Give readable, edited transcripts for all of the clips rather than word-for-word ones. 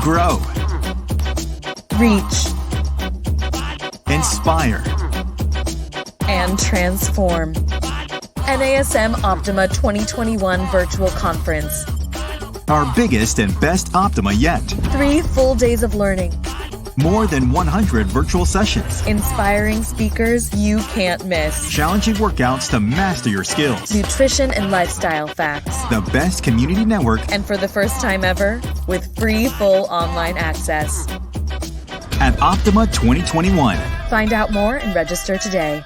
Grow. Reach. Inspire. And transform. NASM Optima 2021 Virtual Conference. Our biggest and best Optima yet. 3 full days of learning. More than 100 virtual sessions. Inspiring speakers you can't miss. Challenging workouts to master your skills. Nutrition and lifestyle facts. The best community network. And for the first time ever, with free full online access. At Optima 2021. Find out more and register today.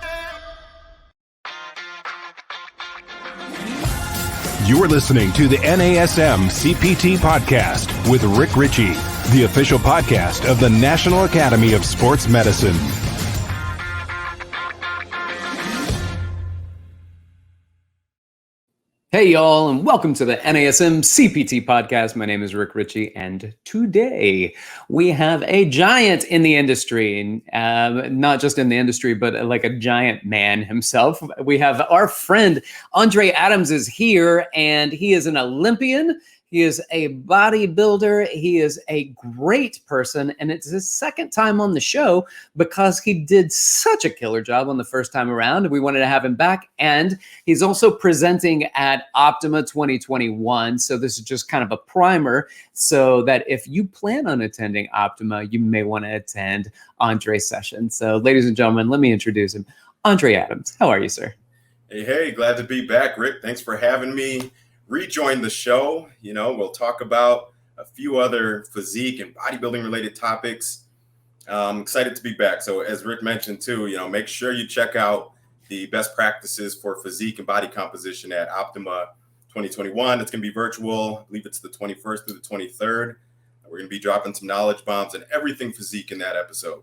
You're listening to the NASM-CPT Podcast with Rick Richey, the official podcast of the National Academy of Sports Medicine. Hey y'all, and welcome to the NASM-CPT Podcast. My name is Rick Richey, and today we have a giant in the industry, not just in the industry, but like a giant man himself. We have our friend Andre Adams is here, and he is an Olympian. He is a bodybuilder. He is a great person, and it's his second time on the show because he did such a killer job on the first time around. We wanted to have him back, and he's also presenting at Optima 2021. So this is just kind of a primer so that if you plan on attending Optima, you may want to attend Andre's session. So ladies and gentlemen, let me introduce him. Andre Adams, how are you, sir? Hey, glad to be back, Rick. Thanks for having me. Rejoin the show. You know, we'll talk about a few other physique and bodybuilding related topics. I'm excited to be back. So as Rick mentioned too, you know, make sure you check out the best practices for physique and body composition at Optima 2021. It's going to be virtual. I believe it's the 21st through the 23rd. We're going to be dropping some knowledge bombs and everything physique in that episode.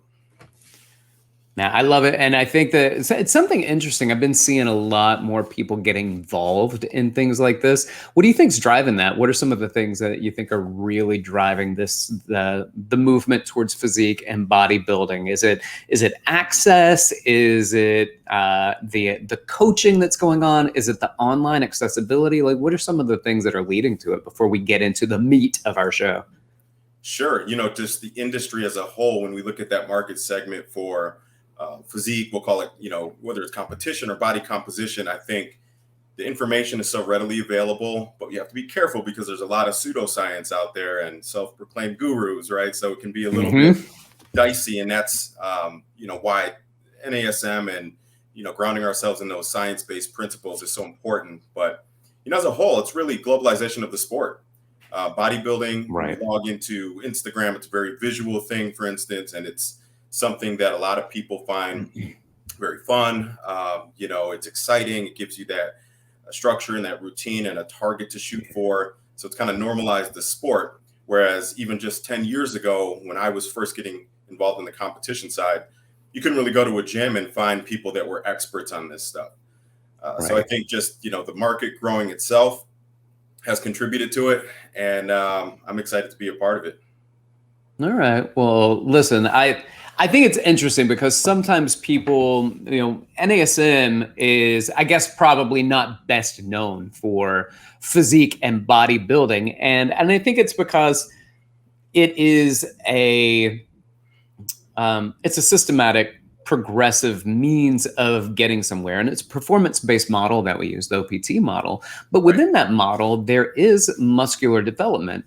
Now, I love it. And I think that it's something interesting. I've been seeing a lot more people getting involved in things like this. What do you think's driving that? What are some of the things that you think are really driving this, the movement towards physique and bodybuilding? Is it access? Is it the coaching that's going on? Is it the online accessibility? Like, what are some of the things that are leading to it before we get into the meat of our show? Sure. You know, just the industry as a whole, when we look at that market segment for physique, we'll call it, you know, whether it's competition or body composition, I think the information is so readily available, but you have to be careful because there's a lot of pseudoscience out there and self-proclaimed gurus, right? So it can be a little bit dicey, and that's, you know, why NASM and, you know, grounding ourselves in those science-based principles is so important. But, you know, as a whole, it's really globalization of the sport. Bodybuilding, right. When you log into Instagram, it's a very visual thing, for instance, and it's something that a lot of people find very fun. You know, it's exciting. It gives you that structure and that routine and a target to shoot for. So it's kind of normalized the sport. Whereas even just 10 years ago, when I was first getting involved in the competition side, you couldn't really go to a gym and find people that were experts on this stuff. Right. So I think just, you know, the market growing itself has contributed to it. And I'm excited to be a part of it. All right. Well, listen, I think it's interesting because sometimes people, you know, NASM is, I guess, probably not best known for physique and bodybuilding. And I think it's because it is it's a systematic, progressive means of getting somewhere. And it's a performance-based model that we use, the OPT model. But within that model, there is muscular development.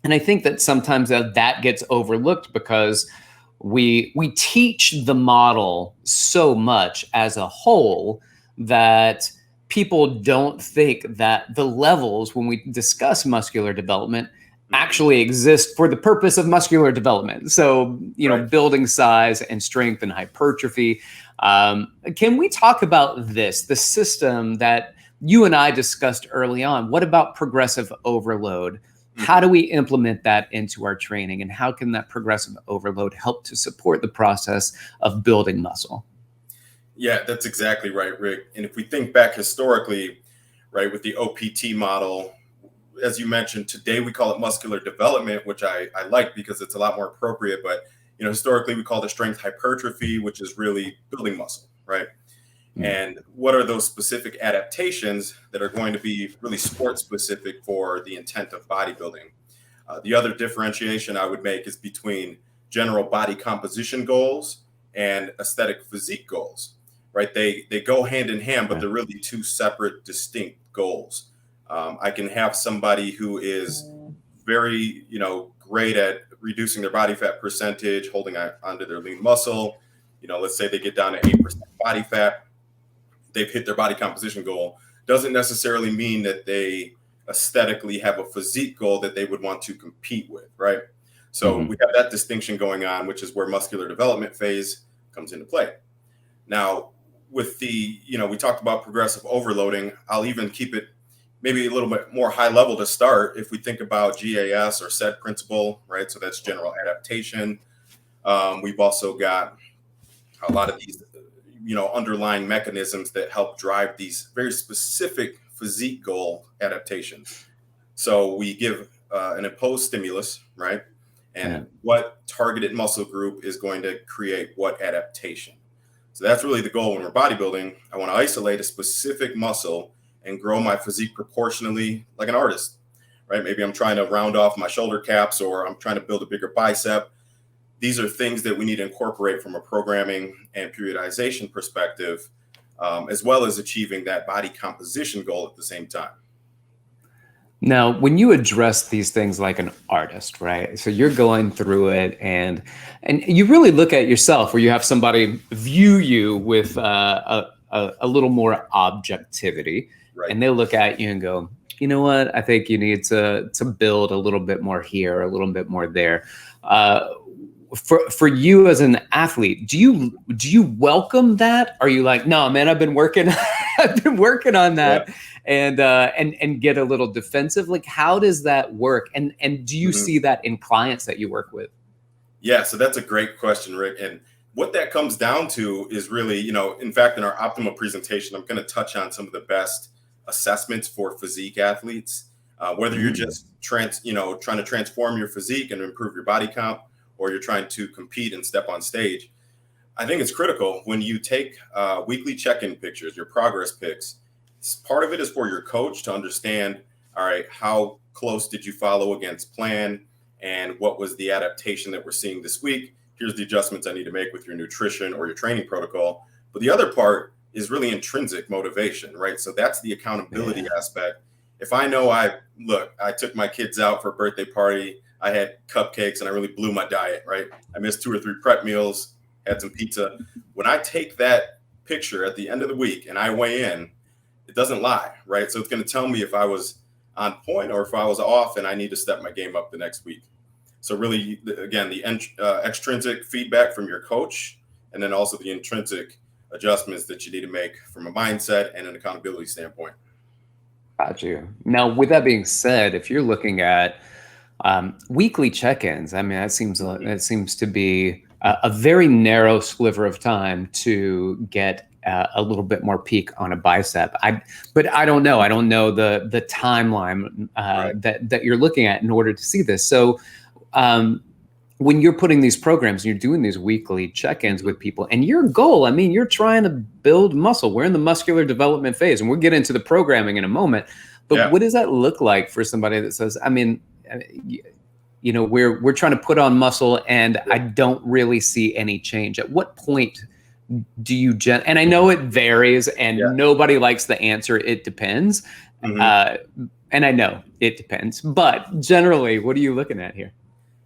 And I think that sometimes that gets overlooked because we teach the model so much as a whole that people don't think that the levels when we discuss muscular development actually exist for the purpose of muscular development. So, you know, building size and strength and hypertrophy. Can we talk about the system that you and I discussed early on? What about progressive overload? How do we implement that into our training, and how can that progressive overload help to support the process of building muscle? Yeah, that's exactly right, Rick. And if we think back historically, right, with the OPT model, as you mentioned, today we call it muscular development, which I like because it's a lot more appropriate. But, you know, historically we called it strength hypertrophy, which is really building muscle, right? And what are those specific adaptations that are going to be really sport specific for the intent of bodybuilding? The other differentiation I would make is between general body composition goals and aesthetic physique goals, right? They go hand in hand, but they're really two separate, distinct goals. I can have somebody who is very, great at reducing their body fat percentage, holding onto their lean muscle. Let's say they get down to 8% body fat. They've hit their body composition goal. Doesn't necessarily mean that they aesthetically have a physique goal that they would want to compete with, right? So we have that distinction going on, which is where muscular development phase comes into play. Now, with the, we talked about progressive overloading. I'll even keep it maybe a little bit more high level to start. If we think about GAS or SAID principle, right? So that's general adaptation. We've also got a lot of these, underlying mechanisms that help drive these very specific physique goal adaptations. So we give an imposed stimulus, right? And what targeted muscle group is going to create what adaptation. So that's really the goal when we're bodybuilding. I want to isolate a specific muscle and grow my physique proportionally like an artist, right? Maybe I'm trying to round off my shoulder caps, or I'm trying to build a bigger bicep. These are things that we need to incorporate from a programming and periodization perspective, as well as achieving that body composition goal at the same time. Now, when you address these things like an artist, right? So you're going through it and you really look at yourself, where you have somebody view you with a little more objectivity, right? And they look at you and go, you know what? I think you need to build a little bit more here, a little bit more there. For you as an athlete, do you welcome that? Are you like, no, man, I've been working on that, and get a little defensive? Like, how does that work? And do you see that in clients that you work with? Yeah, so that's a great question, Rick. And what that comes down to is really, in fact, in our Optima presentation, I'm going to touch on some of the best assessments for physique athletes, whether you're just trying to transform your physique and improve your body comp, or you're trying to compete and step on stage. I think it's critical when you take weekly check-in pictures, your progress pics. Part of it is for your coach to understand, all right, how close did you follow against plan, and what was the adaptation that we're seeing this week? Here's the adjustments I need to make with your nutrition or your training protocol. But the other part is really intrinsic motivation, right? So that's the accountability aspect. If I know I took my kids out for a birthday party, I had cupcakes and I really blew my diet, right? I missed 2 or 3 prep meals, had some pizza. When I take that picture at the end of the week and I weigh in, it doesn't lie, right? So it's going to tell me if I was on point or if I was off and I need to step my game up the next week. So really, again, the extrinsic feedback from your coach, and then also the intrinsic adjustments that you need to make from a mindset and an accountability standpoint. Got you. Now, with that being said, if you're looking at weekly check-ins, I mean, it seems to be a very narrow sliver of time to get a little bit more peak on a bicep. But I don't know. I don't know the timeline that you're looking at in order to see this. So when you're putting these programs and you're doing these weekly check-ins with people, and your goal, I mean, you're trying to build muscle. We're in the muscular development phase, and we'll get into the programming in a moment. But what does that look like for somebody that says, I mean, we're trying to put on muscle and I don't really see any change? At what point do you and I know it varies and nobody likes the answer, it depends. And I know it depends, but generally, what are you looking at here?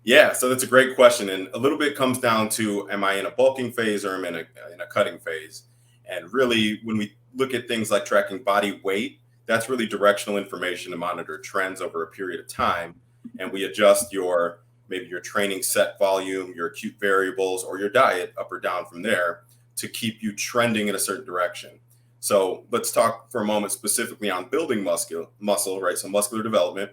Yeah, so that's a great question. And a little bit comes down to, am I in a bulking phase or am I in a cutting phase? And really, when we look at things like tracking body weight, that's really directional information to monitor trends over a period of time. And we adjust maybe your training set volume, your acute variables, or your diet up or down from there to keep you trending in a certain direction. So let's talk for a moment specifically on building muscle, right? So muscular development.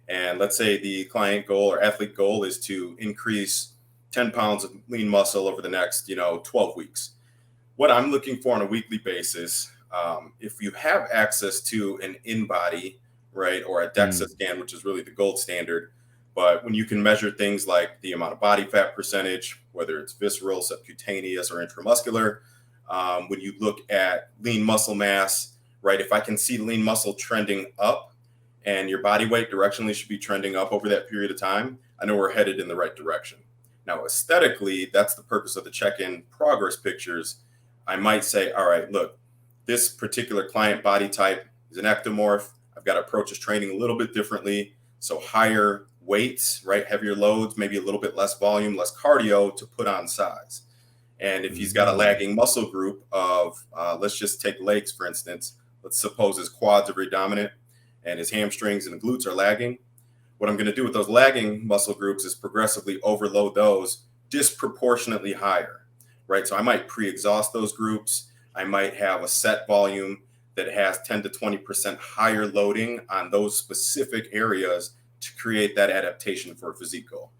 And let's say the client goal or athlete goal is to increase 10 pounds of lean muscle over the next, 12 weeks. What I'm looking for on a weekly basis, if you have access to an in-body, right, or a DEXA scan, which is really the gold standard, but when you can measure things like the amount of body fat percentage, whether it's visceral, subcutaneous, or intramuscular, when you look at lean muscle mass, right, if I can see lean muscle trending up and your body weight directionally should be trending up over that period of time, I know we're headed in the right direction. Now, aesthetically, that's the purpose of the check-in progress pictures. I might say, all right, look, this particular client body type is an ectomorph. I've got to approach his training a little bit differently. So higher weights, right? Heavier loads, maybe a little bit less volume, less cardio to put on size. And if he's got a lagging muscle group of, let's just take legs, for instance. Let's suppose his quads are very dominant and his hamstrings and glutes are lagging. What I'm going to do with those lagging muscle groups is progressively overload those disproportionately higher, right? So I might pre-exhaust those groups. I might have a set volume that has 10 to 20% higher loading on those specific areas to create that adaptation for a physique goal.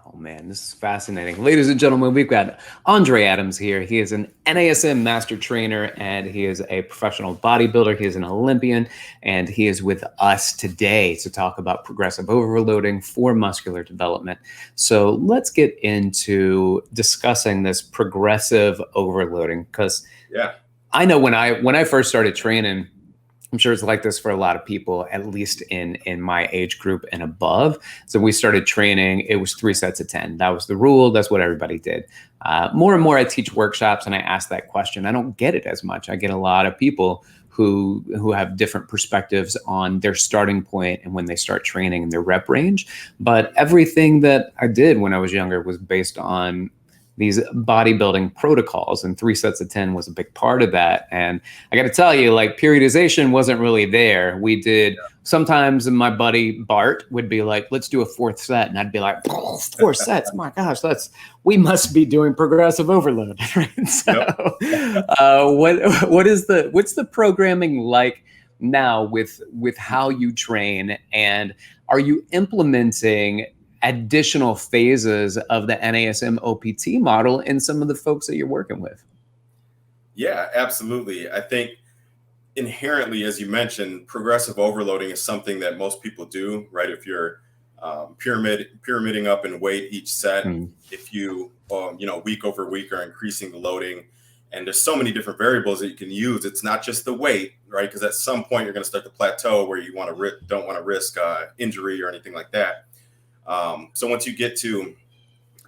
Oh man, this is fascinating. Ladies and gentlemen, we've got Andre Adams here. He is an NASM Master Trainer, and he is a professional bodybuilder. He is an Olympian, and he is with us today to talk about progressive overloading for muscular development. So let's get into discussing this progressive overloading, because I know when I first started training, I'm sure it's like this for a lot of people, at least in my age group and above. So we started training, it was 3 sets of 10. That was the rule. That's what everybody did. More and more I teach workshops and I ask that question. I don't get it as much. I get a lot of people who have different perspectives on their starting point and when they start training and their rep range. But everything that I did when I was younger was based on these bodybuilding protocols, and 3 sets of 10 was a big part of that. And I got to tell you, like, periodization wasn't really there. We did, sometimes my buddy Bart would be like, let's do a 4th set. And I'd be like, oh, 4 sets, my gosh, we must be doing progressive overload. Right? So what's the programming like now with how you train, and are you implementing additional phases of the NASM OPT model in some of the folks that you're working with? Yeah, absolutely. I think inherently, as you mentioned, progressive overloading is something that most people do, right? If you're pyramiding up in weight each set, if you, week over week are increasing the loading, and there's so many different variables that you can use. It's not just the weight, right? Because at some point you're going to start to plateau where you don't want to risk injury or anything like that. So once you get to,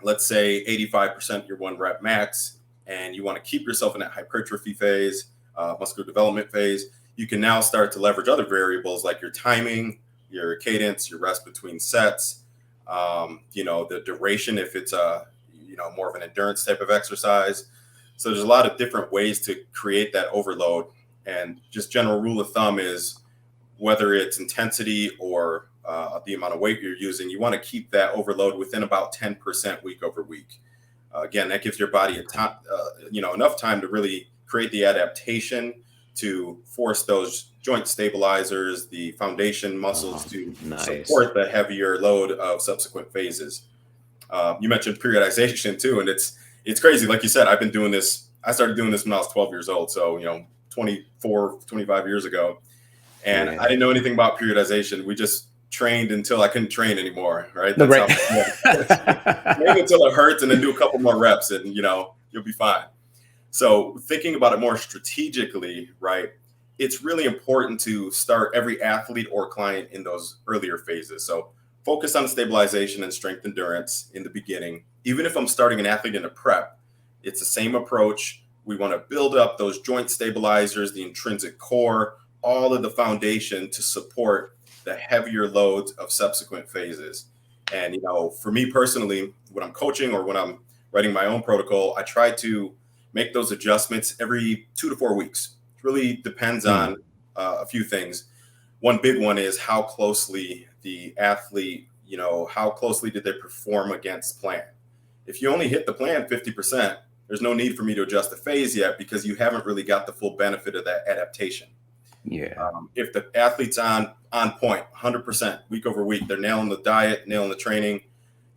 let's say 85% your 1 rep max, and you want to keep yourself in that hypertrophy phase, muscular development phase, you can now start to leverage other variables like your timing, your cadence, your rest between sets, the duration, if it's more of an endurance type of exercise. So there's a lot of different ways to create that overload. And just general rule of thumb is, whether it's intensity or the amount of weight you're using, you want to keep that overload within about 10% week over week. Again, that gives your body enough time to really create the adaptation to force those joint stabilizers, the foundation muscles to support the heavier load of subsequent phases. You mentioned periodization too, and it's crazy. Like you said, I've been doing this. I started doing this when I was 12 years old. So, 25 years ago. And I didn't know anything about periodization. We just trained until I couldn't train anymore, right? Train until it hurts, and then do a couple more reps, and you'll be fine. So thinking about it more strategically, right? It's really important to start every athlete or client in those earlier phases. So focus on stabilization and strength endurance in the beginning. Even if I'm starting an athlete in a prep, it's the same approach. We want to build up those joint stabilizers, the intrinsic core, all of the foundation to support the heavier loads of subsequent phases. And, for me personally, when I'm coaching or when I'm writing my own protocol, I try to make those adjustments every 2 to 4 weeks. It really depends on a few things. One big one is how closely the athlete, how closely did they perform against plan? If you only hit the plan 50%, there's no need for me to adjust the phase yet, because you haven't really got the full benefit of that adaptation. Yeah. If the athlete's on point, 100% week over week, they're nailing the diet, nailing the training.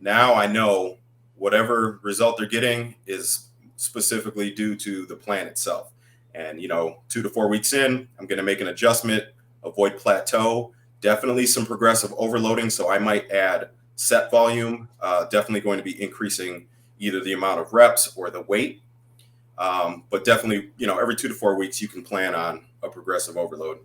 Now I know whatever result they're getting is specifically due to the plan itself. And, 2 to 4 weeks in, I'm going to make an adjustment, avoid plateau, definitely some progressive overloading. So I might add set volume, definitely going to be increasing either the amount of reps or the weight. But definitely, every 2 to 4 weeks, you can plan on a progressive overload.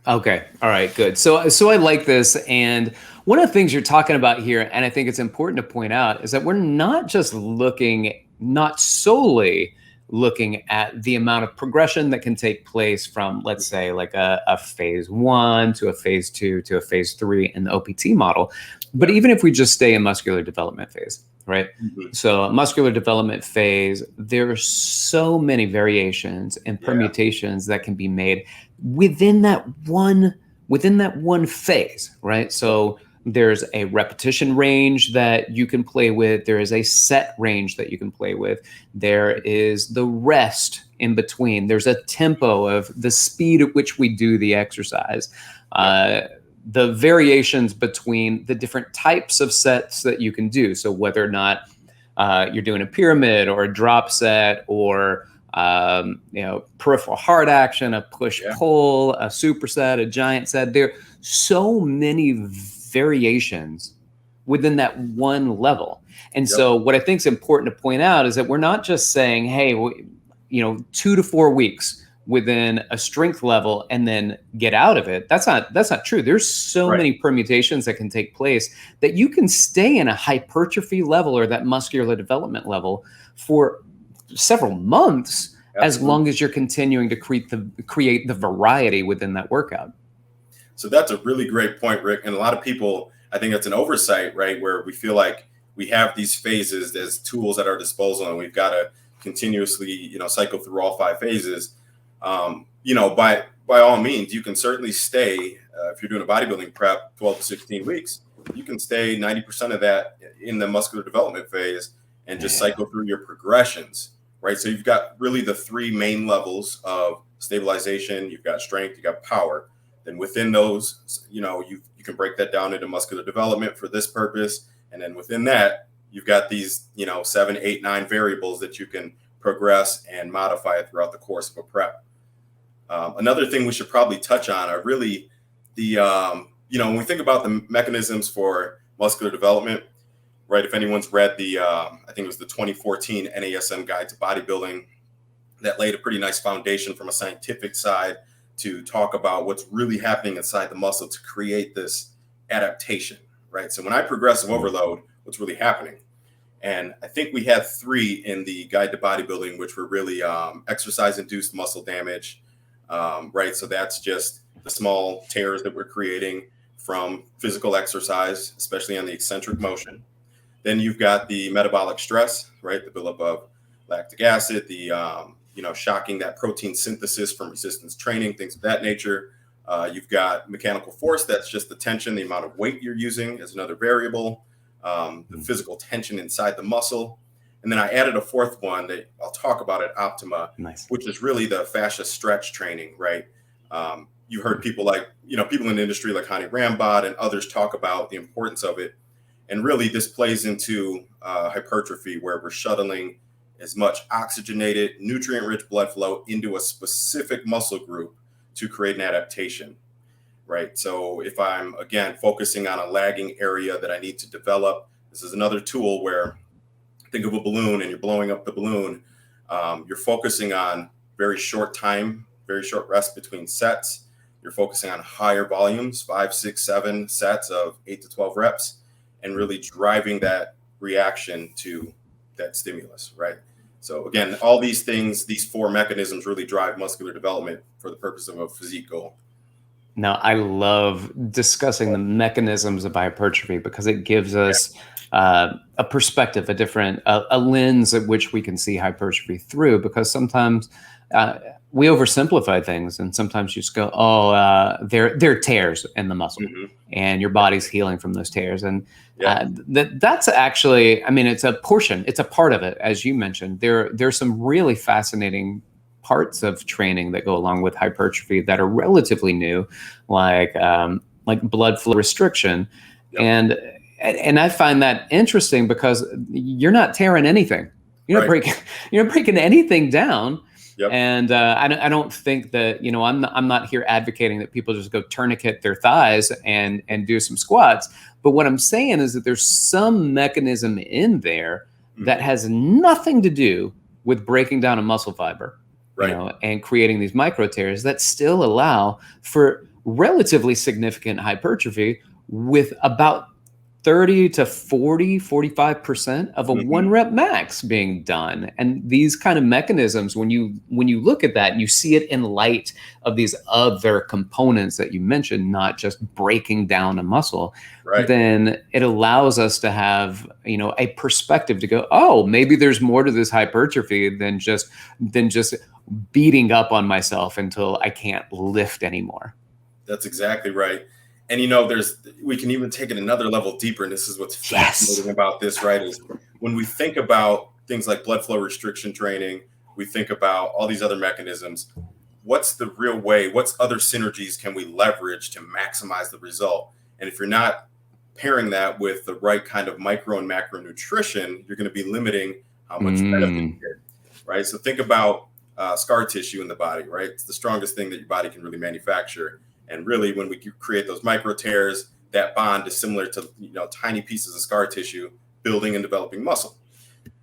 Okay. All right. Good. So I like this. And one of the things you're talking about here, and I think it's important to point out, is that we're not solely looking at the amount of progression that can take place from, let's say, like a phase 1 to a phase 2 to a phase 3 in the OPT model. But even if we just stay in muscular development phase, right? So a muscular development phase, there are so many variations and permutations that can be made within that one phase, right? So there's a repetition range that you can play with. There is a set range that you can play with. There is the rest in between. There's a tempo of the speed at which we do the exercise. The variations between the different types of sets that you can do. So whether or not you're doing a pyramid or a drop set or peripheral hard action, a push-pull, a superset, a giant set. There are so many variations within that one level. And so what I think is important to point out is that we're not just saying, hey, 2 to 4 weeks within a strength level and then get out of it. That's not true. There's so many permutations that can take place that you can stay in a hypertrophy level or that muscular development level for several months, as long as you're continuing to create the variety within that workout. So that's a really great point, Rick. And a lot of people, I think that's an oversight, right? Where we feel like we have these phases as tools at our disposal, and we've got to continuously, cycle through all 5 phases. By all means, you can certainly stay, if you're doing a bodybuilding prep, 12 to 16 weeks, you can stay 90% of that in the muscular development phase and just cycle through your progressions, right? So you've got really the 3 main levels of stabilization. You've got strength, you got power. Then within those, you can break that down into muscular development for this purpose. And then within that, you've got these, 7, 8, 9 variables that you can progress and modify throughout the course of a prep. Another thing we should probably touch on are really the, when we think about the mechanisms for muscular development, right? If anyone's read I think it was the 2014 NASM Guide to Bodybuilding, that laid a pretty nice foundation from a scientific side to talk about what's really happening inside the muscle to create this adaptation, right? So when I progressive overload, what's really happening? And I think we had 3 in the Guide to Bodybuilding, which were really exercise-induced muscle damage, right? So that's just the small tears that we're creating from physical exercise, especially on the eccentric motion. Then you've got the metabolic stress, right? The buildup of lactic acid, the shocking that protein synthesis from resistance training, things of that nature. You've got mechanical force, that's just the tension, the amount of weight you're using is another variable. The physical tension inside the muscle. And then I added a 4th one that I'll talk about at Optima, which is really the fascia stretch training, right? You heard people like, people in the industry like Hani Rambod and others talk about the importance of it. And really this plays into hypertrophy, where we're shuttling as much oxygenated, nutrient-rich blood flow into a specific muscle group to create an adaptation, right? So if I'm, again, focusing on a lagging area that I need to develop, this is another tool where, think of a balloon and you're blowing up the balloon. You're focusing on very short time, very short rest between sets. You're focusing on higher volumes, 5, 6, 7 sets of 8 to 12 reps, and really driving that reaction to that stimulus, right? So again, all these things, these 4 mechanisms really drive muscular development for the purpose of a physique goal. Now, I love discussing the mechanisms of hypertrophy because it gives us a perspective, a lens at which we can see hypertrophy through, because sometimes we oversimplify things, and sometimes you just go, there are tears in the muscle, and your body's healing from those tears. And that's actually, it's a portion, it's a part of it. As you mentioned, there's some really fascinating parts of training that go along with hypertrophy that are relatively new, like blood flow restriction. And I find that interesting because you're not tearing anything. You're not breaking anything down. And I don't think that, I'm not here advocating that people just go tourniquet their thighs and do some squats. But what I'm saying is that there's some mechanism in there that has nothing to do with breaking down a muscle fiber, and creating these micro tears that still allow for relatively significant hypertrophy with about 30 to 40, 45% of a one rep max being done. And these kind of mechanisms, when you look at that and you see it in light of these other components that you mentioned, not just breaking down a muscle, Right. then it allows us to have, a perspective to go, oh, maybe there's more to this hypertrophy than just beating up on myself until I can't lift anymore. That's exactly right. And we can even take it another level deeper. And this is what's fascinating about this, right? Is when we think about things like blood flow restriction training, we think about all these other mechanisms. What's the real way? What's other synergies can we leverage to maximize the result? And if you're not pairing that with the right kind of micro and macro nutrition, you're going to be limiting how much benefit you get, right? So think about scar tissue in the body, right? It's the strongest thing that your body can really manufacture. And really, when we create those micro tears, that bond is similar to tiny pieces of scar tissue building and developing muscle.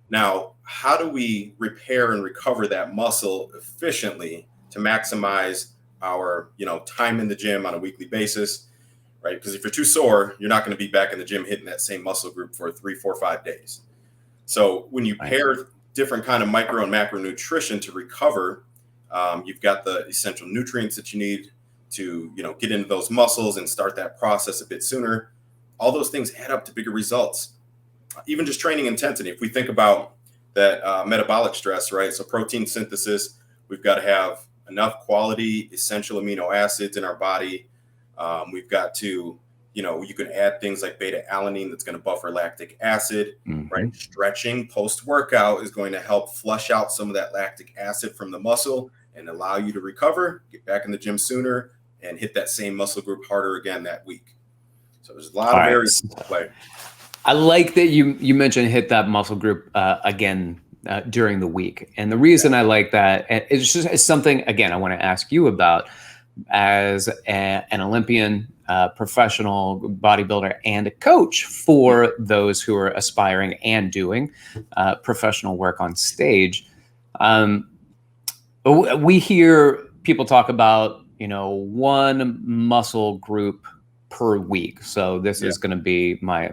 Now, how do we repair and recover that muscle efficiently to maximize our time in the gym on a weekly basis, right? Because if you're too sore, you're not going to be back in the gym hitting that same muscle group for 3, 4, 5 days. So when you pair different kind of micro and macro nutrition to recover, you've got the essential nutrients that you need to get into those muscles and start that process a bit sooner. All those things add up to bigger results. Even just training intensity. If we think about that metabolic stress, right? So protein synthesis, we've got to have enough quality essential amino acids in our body. We've got to, you can add things like beta alanine that's going to buffer lactic acid, right? Stretching post-workout is going to help flush out some of that lactic acid from the muscle and allow you to recover, get back in the gym sooner, and hit that same muscle group harder again that week. So there's a lot of areas to play. I like that you mentioned hit that muscle group again during the week. And the reason I like that it's something, again, I want to ask you about as an Olympian, professional bodybuilder, and a coach for those who are aspiring and doing professional work on stage. We hear people talk about, one muscle group per week. So this is going to be my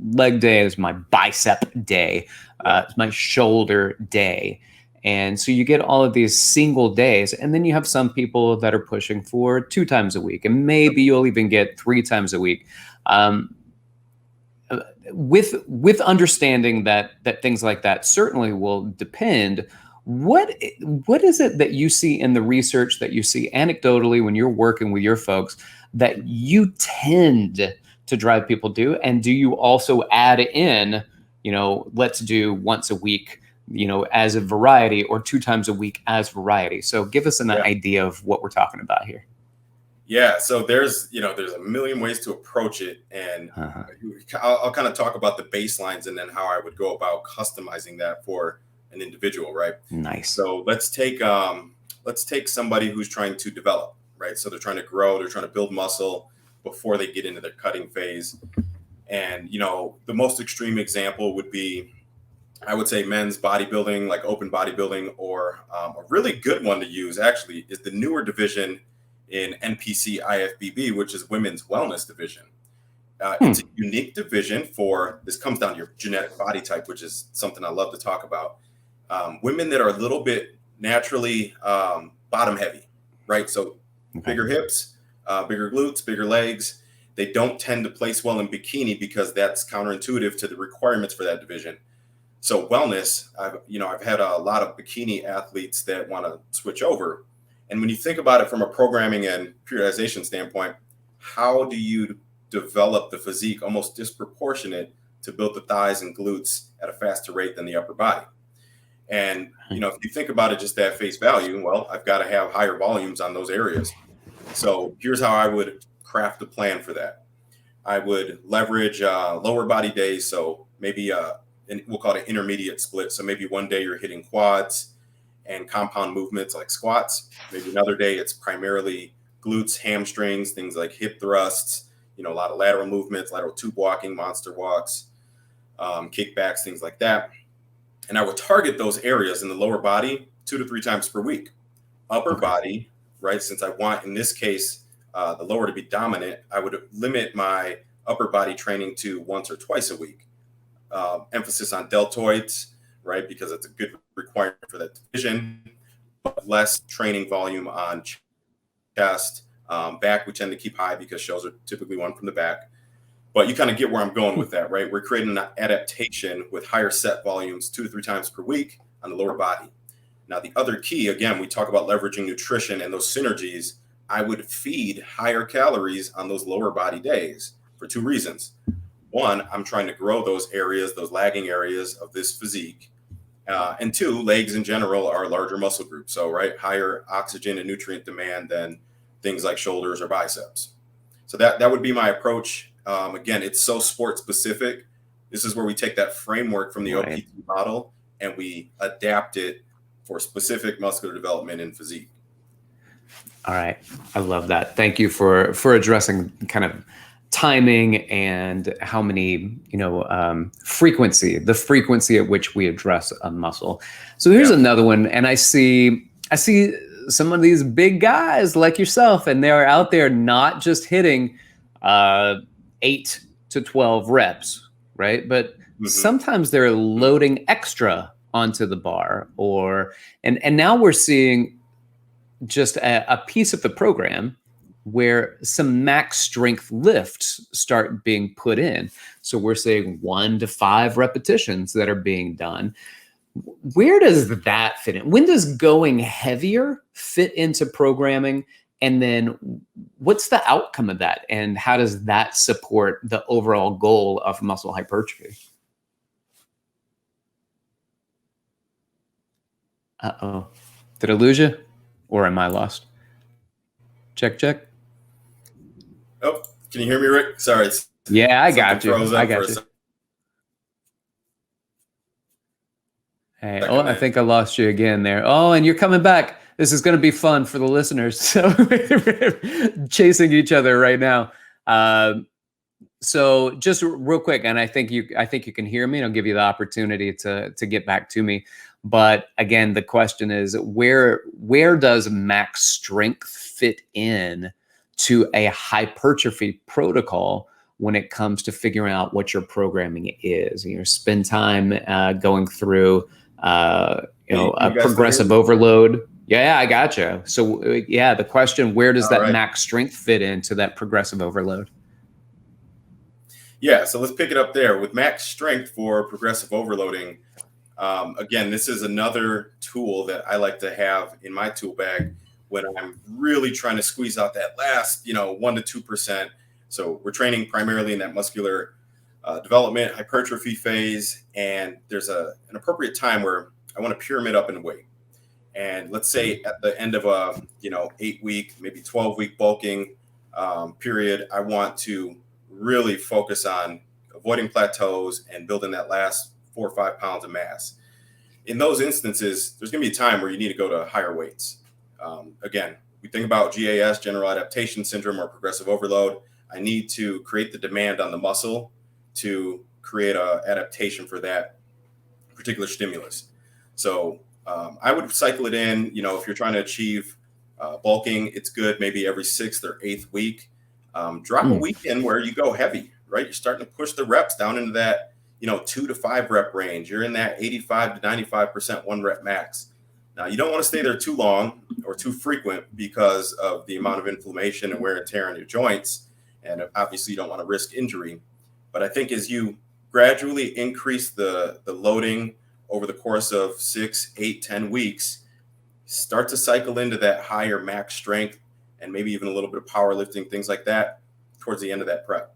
leg day, is my bicep day, it's my shoulder day. And so you get all of these single days, and then you have some people that are pushing for 2 times a week, and maybe you'll even get 3 times a week. With understanding that things like that certainly will depend. What is it that you see in the research, that you see anecdotally when you're working with your folks, that you tend to drive people do? And do you also add in, let's do once a week, as a variety, or 2 times a week as variety? So give us an idea of what we're talking about here. Yeah. So there's a million ways to approach it. And I'll kind of talk about the baselines and then how I would go about customizing that for an individual, right? Nice. So let's take somebody who's trying to develop, right? So they're trying to grow, they're trying to build muscle before they get into their cutting phase. And, the most extreme example would be, I would say, men's bodybuilding, like open bodybuilding, or a really good one to use actually is the newer division in NPC IFBB, which is women's wellness division. It's a unique division for, this comes down to your genetic body type, which is something I love to talk about. Women that are a little bit naturally bottom heavy, right? So bigger hips, bigger glutes, bigger legs. They don't tend to place well in bikini because that's counterintuitive to the requirements for that division. So wellness, I've had a lot of bikini athletes that want to switch over. And when you think about it from a programming and periodization standpoint, how do you develop the physique almost disproportionate to build the thighs and glutes at a faster rate than the upper body? And, if you think about it just at face value, well, I've got to have higher volumes on those areas. So here's how I would craft a plan for that. I would leverage lower body days. So maybe we'll call it an intermediate split. So maybe one day you're hitting quads and compound movements like squats. Maybe another day it's primarily glutes, hamstrings, things like hip thrusts, a lot of lateral movements, lateral tube walking, monster walks, kickbacks, things like that. And I would target those areas in the lower body 2 to 3 times per week. Upper body, right? Since I want, in this case, the lower to be dominant, I would limit my upper body training to once or twice a week. Emphasis on deltoids, right? Because it's a good requirement for that division, but less training volume on chest. Back, we tend to keep high because shows are typically won from the back. But you kind of get where I'm going with that, right? We're creating an adaptation with higher set volumes 2 to 3 times per week on the lower body. Now, the other key, again, we talk about leveraging nutrition and those synergies. I would feed higher calories on those lower body days for 2 reasons. One, I'm trying to grow those areas, those lagging areas of this physique. And 2, legs in general are a larger muscle group. So, right, higher oxygen and nutrient demand than things like shoulders or biceps. So that would be my approach. Again, it's so sport specific. This is where we take that framework from the OPT model and we adapt it for specific muscular development and physique. All right. I love that. Thank you for addressing kind of timing and how many, the frequency at which we address a muscle. So here's another one. And I see some of these big guys like yourself, and they're out there not just hitting 8 to 12 reps, right? But sometimes they're loading extra onto the bar, and now we're seeing just a piece of the program where some max strength lifts start being put in. So we're saying 1 to 5 repetitions that are being done. Where does that fit in? When does going heavier fit into programming? And then what's the outcome of that? And how does that support the overall goal of muscle hypertrophy? Uh-oh. Did I lose you? Or am I lost? Check. Oh, can you hear me, Rick? Sorry. Yeah, I got you. Hey, I think I lost you again there. Oh, and you're coming back. This is going to be fun for the listeners. So chasing each other right now. So just real quick, and I think you can hear me, and I'll give you the opportunity to get back to me. But again, the question is, where does max strength fit in to a hypertrophy protocol when it comes to figuring out what your programming is? Spend time going through a progressive overload. Yeah, I gotcha. So the question, where does that max strength fit into that progressive overload? Yeah, so let's pick it up there with max strength for progressive overloading. Again, this is another tool that I like to have in my tool bag when I'm really trying to squeeze out that last, 1 to 2%. So we're training primarily in that muscular development, hypertrophy phase, and there's an appropriate time where I want to pyramid up in weight. And let's say at the end of a 8-week, maybe 12-week bulking period, I want to really focus on avoiding plateaus and building that last 4 or 5 pounds of mass. In those instances, there's going to be a time where you need to go to higher weights. Again, we think about GAS, general adaptation syndrome, or progressive overload. I need to create the demand on the muscle to create an adaptation for that particular stimulus. So I would cycle it in, if you're trying to achieve bulking, it's good maybe every 6th or 8th week. Drop a week in where you go heavy, right? You're starting to push the reps down into that, 2 to 5 rep range. You're in that 85 to 95% 1 rep max. Now, you don't want to stay there too long or too frequent because of the amount of inflammation and wear and tear on your joints. And obviously, you don't want to risk injury. But I think as you gradually increase the loading over the course of 6, 8, 10 weeks, start to cycle into that higher max strength and maybe even a little bit of powerlifting, things like that, towards the end of that prep.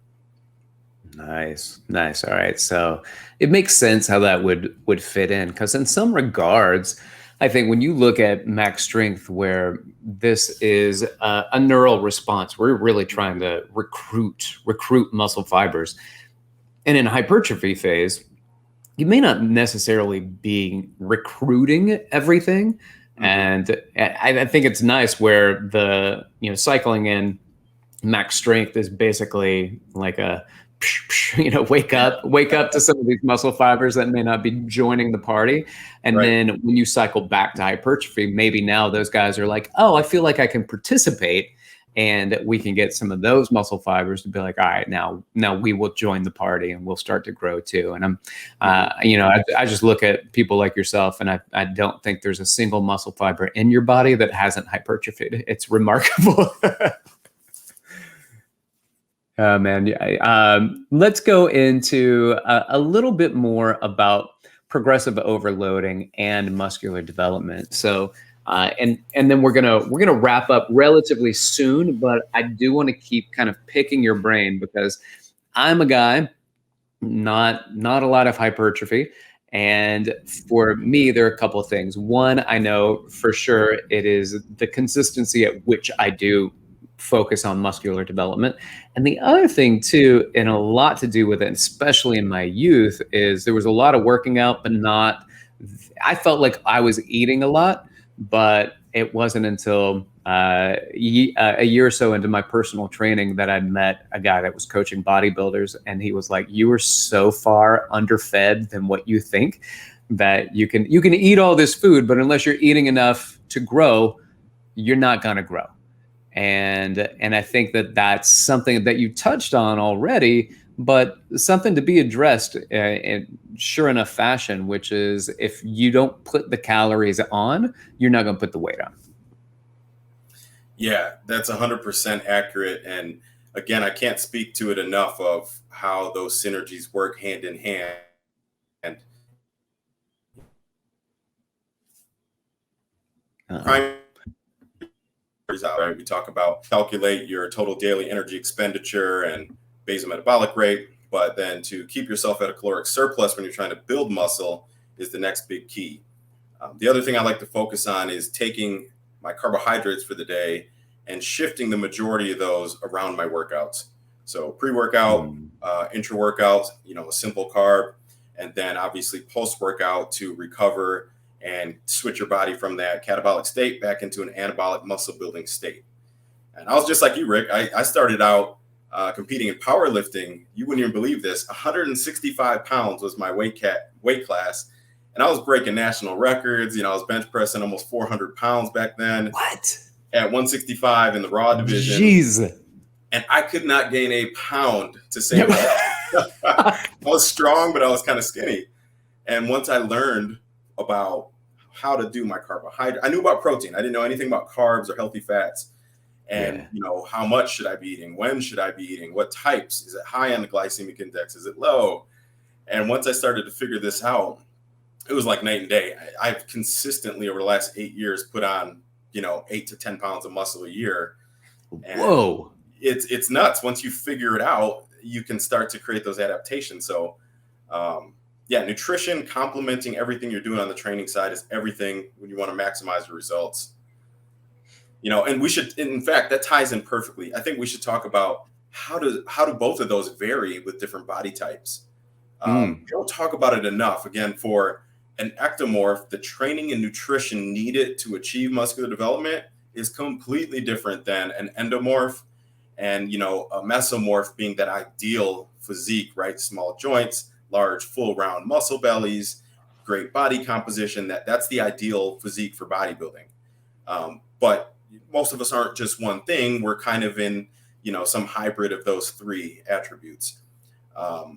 Nice. All right. So it makes sense how that would fit in, because in some regards, I think when you look at max strength, where this is a neural response, we're really trying to recruit muscle fibers. And in hypertrophy phase, you may not necessarily be recruiting everything. And I think it's nice where the, cycling in max strength is basically like a, wake up to some of these muscle fibers that may not be joining the party. And then when you cycle back to hypertrophy, maybe now those guys are like, oh, I feel like I can participate. and we can get some of those muscle fibers to be like, all right, now we will join the party and we'll start to grow too. And I just look at people like yourself, and I don't think there's a single muscle fiber in your body that hasn't hypertrophied. It's remarkable. Let's go into a little bit more about progressive overloading and muscular development. So, and then we're gonna wrap up relatively soon, but I do want to keep kind of picking your brain, because I'm a guy, not a lot of hypertrophy. And for me, there are a couple of things. One, I know for sure it is the consistency at which I do focus on muscular development. And the other thing too, and a lot to do with it, especially in my youth, is there was a lot of working out, but I felt like I was eating a lot, but it wasn't until a year or so into my personal training that I met a guy that was coaching bodybuilders. And he was like, you are so far underfed than what you think, that you can eat all this food, but unless you're eating enough to grow, you're not going to grow. And I think that that's something that you touched on already, but something to be addressed in sure enough fashion, which is if you don't put the calories on, you're not going to put the weight on. Yeah, that's 100% accurate. And again, I can't speak to it enough of how those synergies work hand in hand. And right, we talk about calculate your total daily energy expenditure and basal metabolic rate, but then to keep yourself at a caloric surplus when you're trying to build muscle is the next big key. The other thing I like to focus on is taking my carbohydrates for the day and shifting the majority of those around my workouts. So pre-workout, intra-workout, a simple carb, and then obviously post-workout to recover and switch your body from that catabolic state back into an anabolic muscle building state. And I was just like you, Rick. I started out competing in powerlifting. You wouldn't even believe this. 165 pounds was my weight class. And I was breaking national records. I was bench pressing almost 400 pounds back then. What? At 165 in the raw division. Jeez. And I could not gain a pound to save my health. I was strong, but I was kind of skinny. And once I learned about how to do my carbohydrate, I knew about protein. I didn't know anything about carbs or healthy fats. And, how much should I be eating? When should I be eating? What types? Is it high on the glycemic index? Is it low? And once I started to figure this out, it was like night and day. I've consistently over the last 8 years put on, 8 to 10 pounds of muscle a year. And whoa. It's nuts. Once you figure it out, you can start to create those adaptations. So, nutrition, complementing everything you're doing on the training side is everything when you want to maximize your results. And we should, in fact, that ties in perfectly. I think we should talk about how do both of those vary with different body types. We don't talk about it enough. Again, for an ectomorph, the training and nutrition needed to achieve muscular development is completely different than an endomorph and, a mesomorph being that ideal physique, right? Small joints, large, full round muscle bellies, great body composition. That's the ideal physique for bodybuilding. But most of us aren't just one thing. We're kind of in, some hybrid of those three attributes.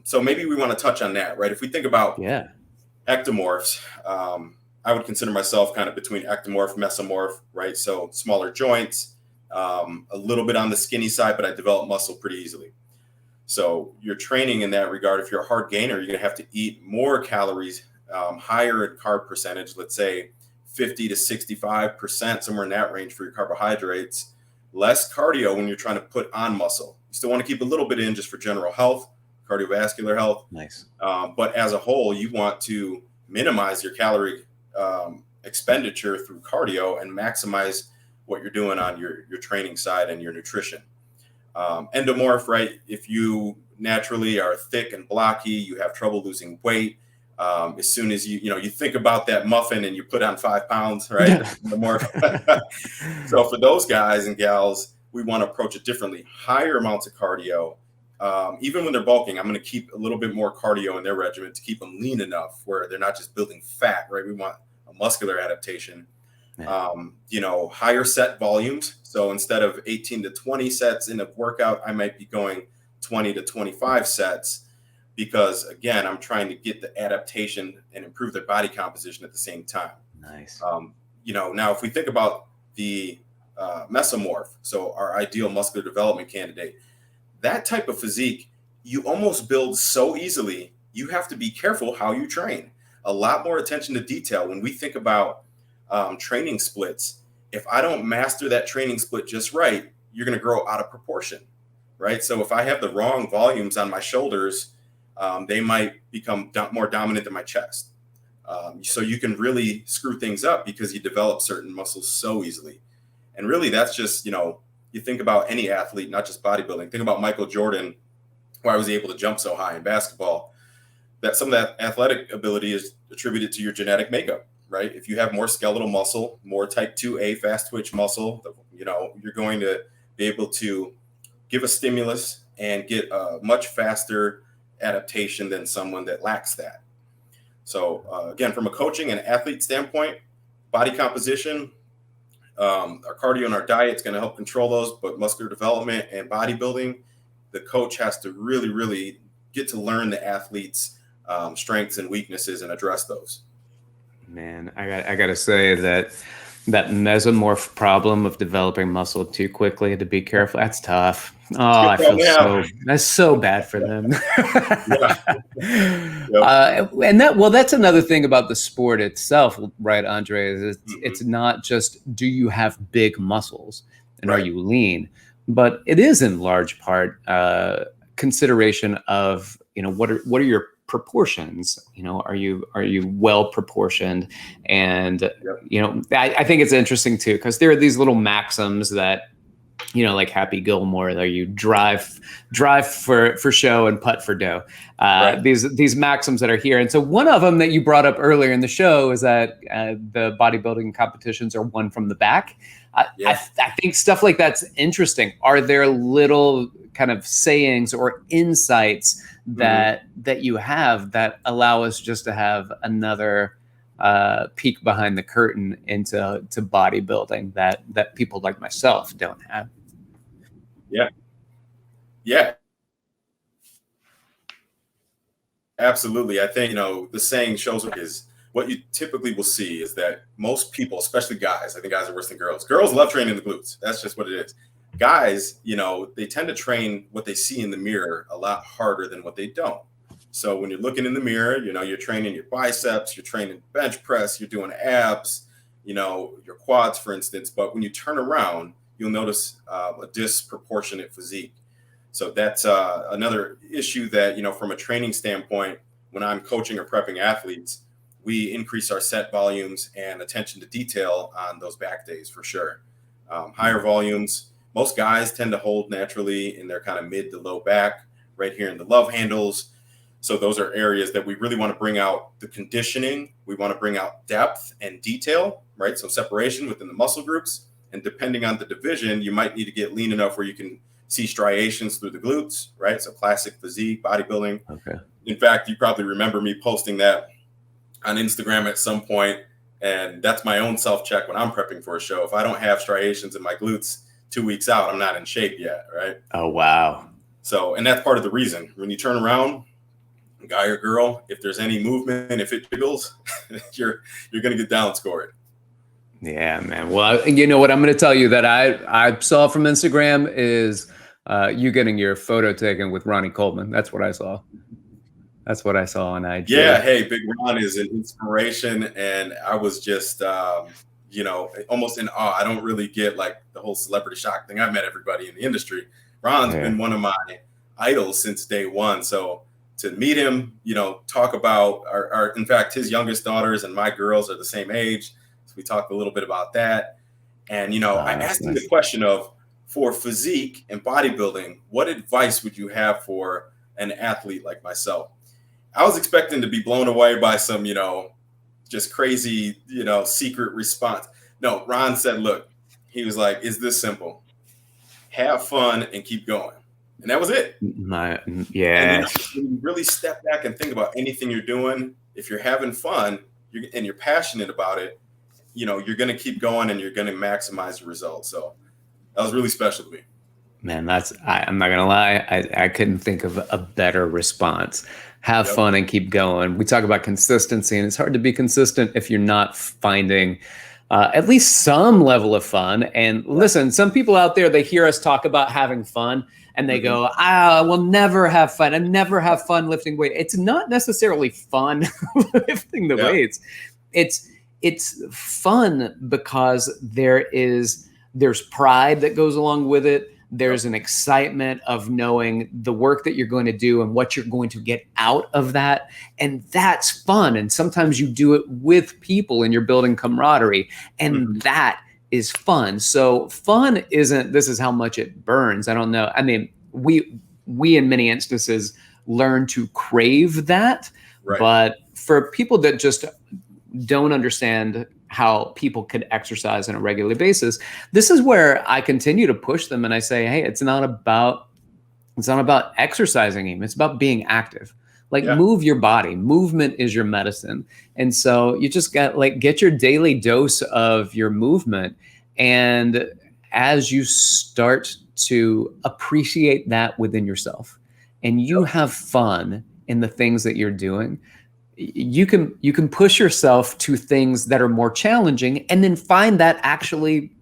So maybe we want to touch on that, right? If we think about ectomorphs, I would consider myself kind of between ectomorph, mesomorph, right? So smaller joints, a little bit on the skinny side, but I develop muscle pretty easily. So your training in that regard, if you're a hard gainer, you're going to have to eat more calories, higher in carb percentage, let's say 50 to 65%, somewhere in that range for your carbohydrates, less cardio when you're trying to put on muscle. You still want to keep a little bit in just for general health, cardiovascular health. Nice. But as a whole, you want to minimize your calorie expenditure through cardio and maximize what you're doing on your training side and your nutrition. Endomorph, right? If you naturally are thick and blocky, you have trouble losing weight. As soon as you think about that muffin and you put on 5 pounds, right? Endomorph. So for those guys and gals, we want to approach it differently. Higher amounts of cardio. Even when they're bulking, I'm going to keep a little bit more cardio in their regimen to keep them lean enough where they're not just building fat, right? We want a muscular adaptation. Higher set volumes. So instead of 18 to 20 sets in a workout, I might be going 20 to 25 sets because, again, I'm trying to get the adaptation and improve their body composition at the same time. Nice. Now if we think about the Mesomorph, so our ideal muscular development candidate, that type of physique, you almost build so easily. You have to be careful how you train. A lot more attention to detail. When we think about training splits, if I don't master that training split just right, you're going to grow out of proportion, right? So if I have the wrong volumes on my shoulders, they might become more dominant than my chest. So you can really screw things up because you develop certain muscles so easily. And really, that's just, you think about any athlete, not just bodybuilding. Think about Michael Jordan, why was he able to jump so high in basketball? That some of that athletic ability is attributed to your genetic makeup, right? If you have more skeletal muscle, more type 2A fast twitch muscle, you're going to be able to give a stimulus and get a much faster adaptation than someone that lacks that. So again, from a coaching and athlete standpoint, body composition, our cardio and our diet is going to help control those, but muscular development and bodybuilding, the coach has to really, really get to learn the athlete's strengths and weaknesses and address those. Man, I got to say that mesomorph problem of developing muscle too quickly, to be careful, that's tough. Oh, I feel that's so bad for them. And that's another thing about the sport itself, right, Andre? Is it's not just do you have big muscles and are you lean, but it is in large part consideration of what are your proportions. Are you well proportioned? And I think it's interesting too, because there are these little maxims that like Happy Gilmore, that you drive for show and putt for dough. These maxims that are here. And so one of them that you brought up earlier in the show is that the bodybuilding competitions are won from the back. I think stuff like that's interesting. Are there little kind of sayings or insights that you have that allow us just to have another peek behind the curtain into bodybuilding that people like myself don't have? Yeah, absolutely. I think the saying shows is what you typically will see is that most people, especially guys, I think guys are worse than girls. Girls love training the glutes. That's just what it is. Guys, they tend to train what they see in the mirror a lot harder than what they don't. So when you're looking in the mirror, you're training your biceps, you're training bench press, you're doing abs, your quads, for instance. But when you turn around, you'll notice a disproportionate physique. So that's another issue that, from a training standpoint, when I'm coaching or prepping athletes, we increase our set volumes and attention to detail on those back days for sure. Higher volumes. Most guys tend to hold naturally in their kind of mid to low back, right here in the love handles. So those are areas that we really want to bring out the conditioning. We want to bring out depth and detail, right? So separation within the muscle groups. And depending on the division, you might need to get lean enough where you can see striations through the glutes, right? So classic physique, bodybuilding. Okay. In fact, you probably remember me posting that on Instagram at some point. And that's my own self-check when I'm prepping for a show. If I don't have striations in my glutes 2 weeks out, I'm not in shape yet, right? Oh, wow. So, and that's part of the reason. When you turn around, guy or girl, if there's any movement, if it jiggles, you're going to get down scored. Yeah, man. Well, you know what I'm going to tell you that I saw from Instagram is you getting your photo taken with Ronnie Coleman. That's what I saw. That's what I saw on IG. Yeah. Hey, Big Ron is an inspiration. And I was just, almost in awe. I don't really get like the whole celebrity shock thing. I've met everybody in the industry. Ron's been one of my idols since day one. So to meet him, talk about our, in fact, his youngest daughters and my girls are the same age. So we talked a little bit about that. And, I asked him the question of, for physique and bodybuilding, what advice would you have for an athlete like myself? I was expecting to be blown away by some, just crazy, secret response. No, Ron said, look, he was like, is this simple? Have fun and keep going. And that was it. And when you really step back and think about anything you're doing, if you're having fun and you're passionate about it, you're going to keep going and you're going to maximize your results. So that was really special to me. Man, I'm not going to lie. I couldn't think of a better response. Have fun and keep going. We talk about consistency, and it's hard to be consistent if you're not finding at least some level of fun. And listen, some people out there, they hear us talk about having fun and they go, I will never have fun. I never have fun lifting weight. It's not necessarily fun lifting the weights. It's fun because there's pride that goes along with it. There's an excitement of knowing the work that you're going to do and what you're going to get out of that. And that's fun. And sometimes you do it with people and you're building camaraderie. And that is fun. So fun isn't, this is how much it burns. I don't know. I mean, we in many instances learn to crave that. Right. But for people that just don't understand how people could exercise on a regular basis, this is where I continue to push them and I say, hey, it's not about exercising even. It's about being active. Move your body. Movement is your medicine. And so you just get your daily dose of your movement. And as you start to appreciate that within yourself and you have fun in the things that you're doing, you can push yourself to things that are more challenging and then find that actually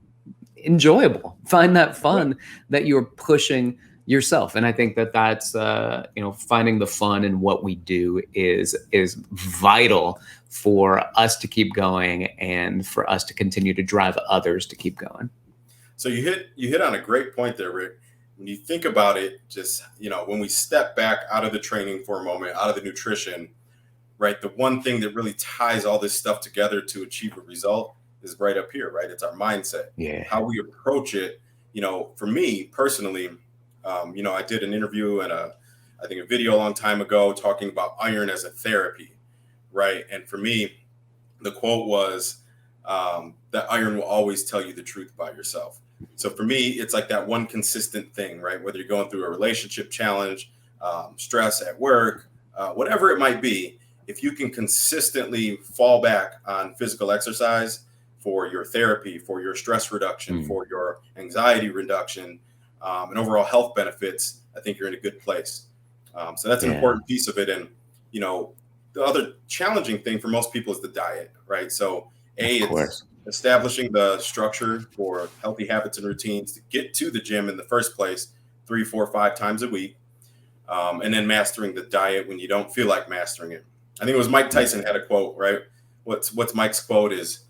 enjoyable, find that fun that you're pushing yourself. And I think that's finding the fun in what we do is vital for us to keep going and for us to continue to drive others to keep going. So you hit on a great point there, Rick. When you think about it, just, when we step back out of the training for a moment, out of the nutrition, right? The one thing that really ties all this stuff together to achieve a result is right up here, right? It's our mindset. Yeah. How we approach it. For me personally, I did an interview and I think a video a long time ago talking about iron as a therapy, right? And for me, the quote was that iron will always tell you the truth about yourself. So for me, it's like that one consistent thing, right? Whether you're going through a relationship challenge, stress at work, whatever it might be, if you can consistently fall back on physical exercise for your therapy, for your stress reduction, for your anxiety reduction, and overall health benefits, I think you're in a good place. So that's an important piece of it. And, the other challenging thing for most people is the diet, right? So it's establishing the structure for healthy habits and routines to get to the gym in the first place 3, 4, 5 times a week. And then mastering the diet when you don't feel like mastering it. I think it was Mike Tyson had a quote, right? What's Mike's quote is,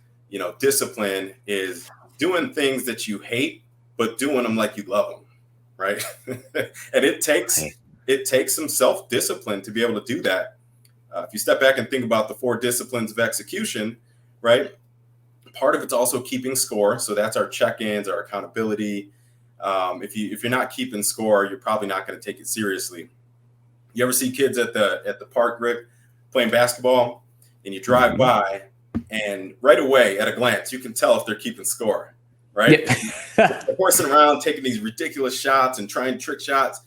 discipline is doing things that you hate, but doing them like you love them, right? And it takes some self-discipline to be able to do that. If you step back and think about the 4 disciplines of execution, right? Part of it's also keeping score. So that's our check-ins, our accountability. If you're not keeping score, you're probably not going to take it seriously. You ever see kids at the park, Rick, playing basketball, and you drive by, and right away at a glance, you can tell if they're keeping score, right? They're horsing around, taking these ridiculous shots and trying trick shots.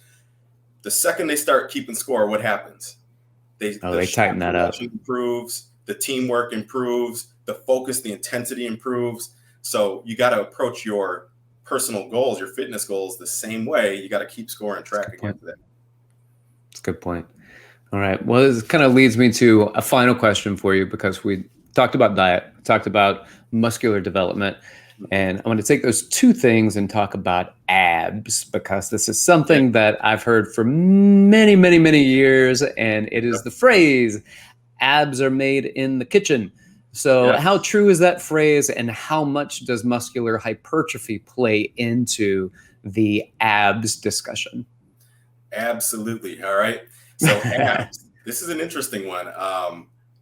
The second they start keeping score, what happens? They tighten that up. Improves, the teamwork improves, the focus, the intensity improves. So you got to approach your personal goals, your fitness goals, the same way. You got to keep score and track against that. That's a good point. All right. Well, this kind of leads me to a final question for you, because we talked about diet, talked about muscular development, and I want to take those 2 things and talk about abs, because this is something that I've heard for many, many, many years, and it is the phrase, abs are made in the kitchen. So how true is that phrase, and how much does muscular hypertrophy play into the abs discussion? Absolutely. All right. So abs, this is an interesting one.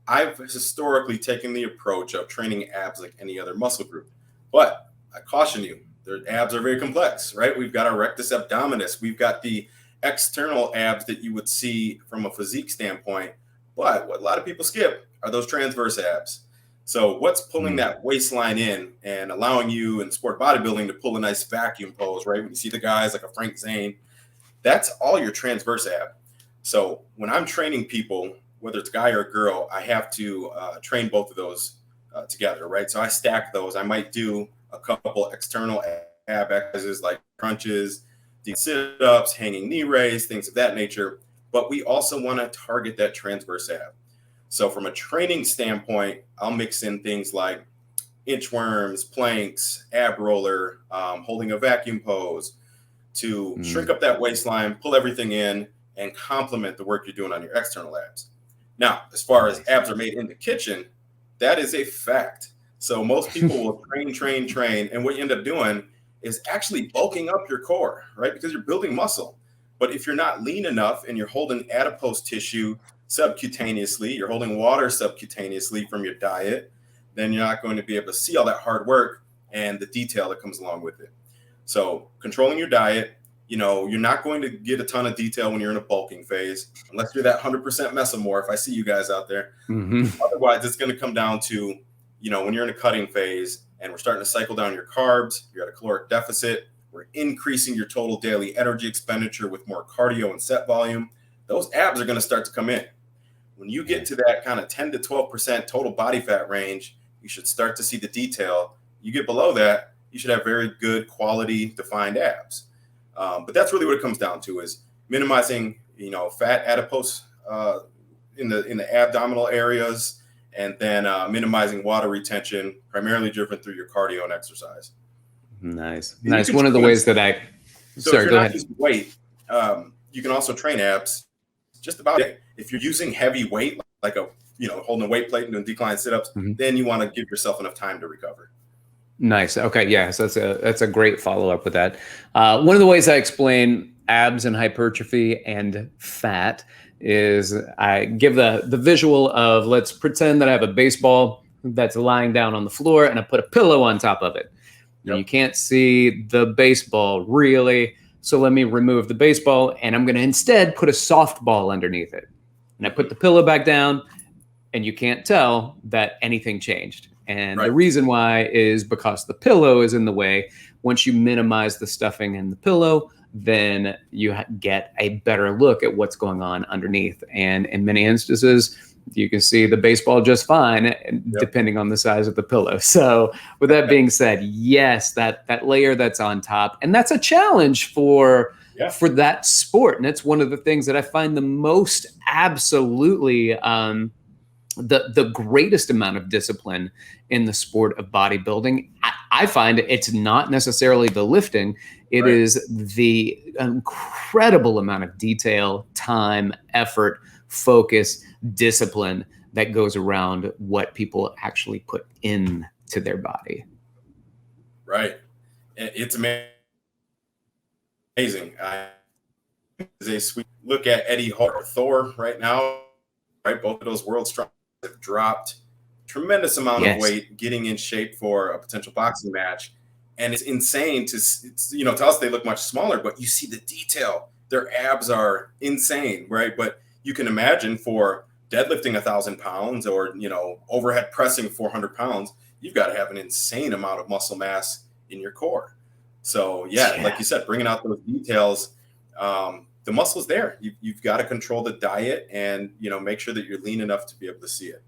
I've historically taken the approach of training abs like any other muscle group, but I caution you, their abs are very complex, right? We've got our rectus abdominis. We've got the external abs that you would see from a physique standpoint, but what a lot of people skip are those transverse abs. So what's pulling that waistline in and allowing you in sport bodybuilding to pull a nice vacuum pose, right? When you see the guys like a Frank Zane, that's all your transverse ab. So when I'm training people, whether it's guy or girl, I have to train both of those together, right? So I stack those. I might do a couple external ab exercises like crunches, sit-ups, hanging knee raise, things of that nature. But we also want to target that transverse ab. So from a training standpoint, I'll mix in things like inchworms, planks, ab roller, holding a vacuum pose to shrink up that waistline, pull everything in, and complement the work you're doing on your external abs. Now, as far as abs are made in the kitchen, that is a fact. So most people will train, and what you end up doing is actually bulking up your core, right? Because you're building muscle. But if you're not lean enough and you're holding adipose tissue subcutaneously, you're holding water subcutaneously from your diet, then you're not going to be able to see all that hard work and the detail that comes along with it. So controlling your diet, you're not going to get a ton of detail when you're in a bulking phase, unless you're that 100% mesomorph. I see you guys out there. Otherwise, it's going to come down to, when you're in a cutting phase and we're starting to cycle down your carbs, you're at a caloric deficit, we're increasing your total daily energy expenditure with more cardio and set volume, those abs are going to start to come in. When you get to that kind of 10 to 12% total body fat range, you should start to see the detail. You get below that, you should have very good quality defined abs. But that's really what it comes down to, is minimizing, fat adipose in the abdominal areas, and then minimizing water retention, primarily driven through your cardio and exercise. Nice. One of the ways that I... Sorry, go ahead. Using weight, you can also train abs just about it. If you're using heavy weight, like holding a weight plate and doing decline sit-ups, then you want to give yourself enough time to recover. Nice. Okay. Yeah. So that's a great follow-up with that. One of the ways I explain abs and hypertrophy and fat is I give the visual of, let's pretend that I have a baseball that's lying down on the floor and I put a pillow on top of it. Yep. You can't see the baseball really. So let me remove the baseball and I'm going to instead put a softball underneath it. And I put the pillow back down and you can't tell that anything changed. And the reason why is because the pillow is in the way. Once you minimize the stuffing in the pillow, then you get a better look at what's going on underneath. And in many instances, you can see the baseball just fine, depending on the size of the pillow. So with that being said, yes, that layer that's on top, and that's a challenge for that sport. And it's one of the things that I find the most absolutely the greatest amount of discipline in the sport of bodybuilding. I find it's not necessarily the lifting. It is the incredible amount of detail, time, effort, focus, discipline that goes around what people actually put into their body. Right. It's amazing. As a sweet look at Eddie Hall, Thor right now, right? Both of those world strongest have dropped tremendous amount of weight, getting in shape for a potential boxing match. And it's insane to us, they look much smaller, but you see the detail. Their abs are insane, right? But you can imagine for deadlifting 1,000 pounds or, overhead pressing 400 pounds, you've got to have an insane amount of muscle mass in your core. So like you said, bringing out those details, the muscle's there. You've got to control the diet and, make sure that you're lean enough to be able to see it.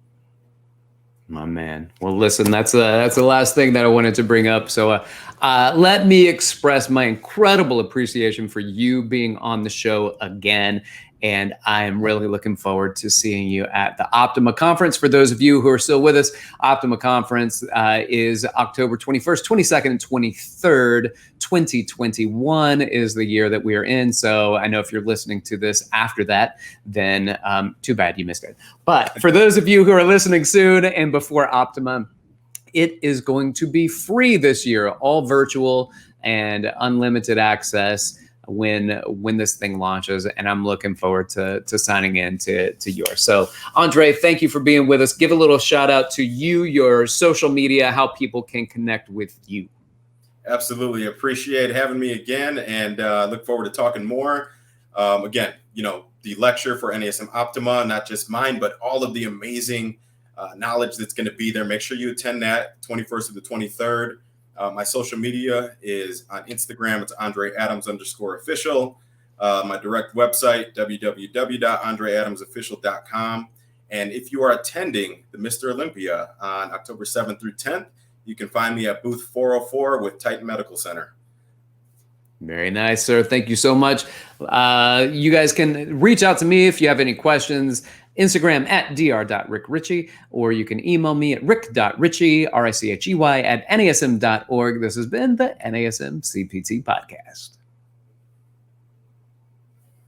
My man. Well, listen, that's the last thing that I wanted to bring up. So let me express my incredible appreciation for you being on the show again. And I am really looking forward to seeing you at the Optima Conference. For those of you who are still with us, Optima Conference is October 21st, 22nd, and 23rd. 2021 is the year that we are in. So I know if you're listening to this after that, then too bad you missed it. But for those of you who are listening soon and before Optima, it is going to be free this year, all virtual and unlimited access when this thing launches, and I'm looking forward to signing in to yours. So Andre, thank you for being with us. Give a little shout out to you, your social media, how people can connect with you. Absolutely. Appreciate having me again, and look forward to talking more. Again, the lecture for NASM Optima, not just mine, but all of the amazing knowledge that's going to be there. Make sure you attend that 21st to the 23rd. My social media is on Instagram. It's AndreAdams_official. My direct website, www.andreadamsofficial.com. And if you are attending the Mr. Olympia on October 7th through 10th, you can find me at booth 404 with Titan Medical Center. Very nice, sir. Thank you so much. You guys can reach out to me if you have any questions. Instagram at dr.rickrichy, or you can email me at rick.richey, RICHEY, at nasm.org. This has been the NASM CPT Podcast.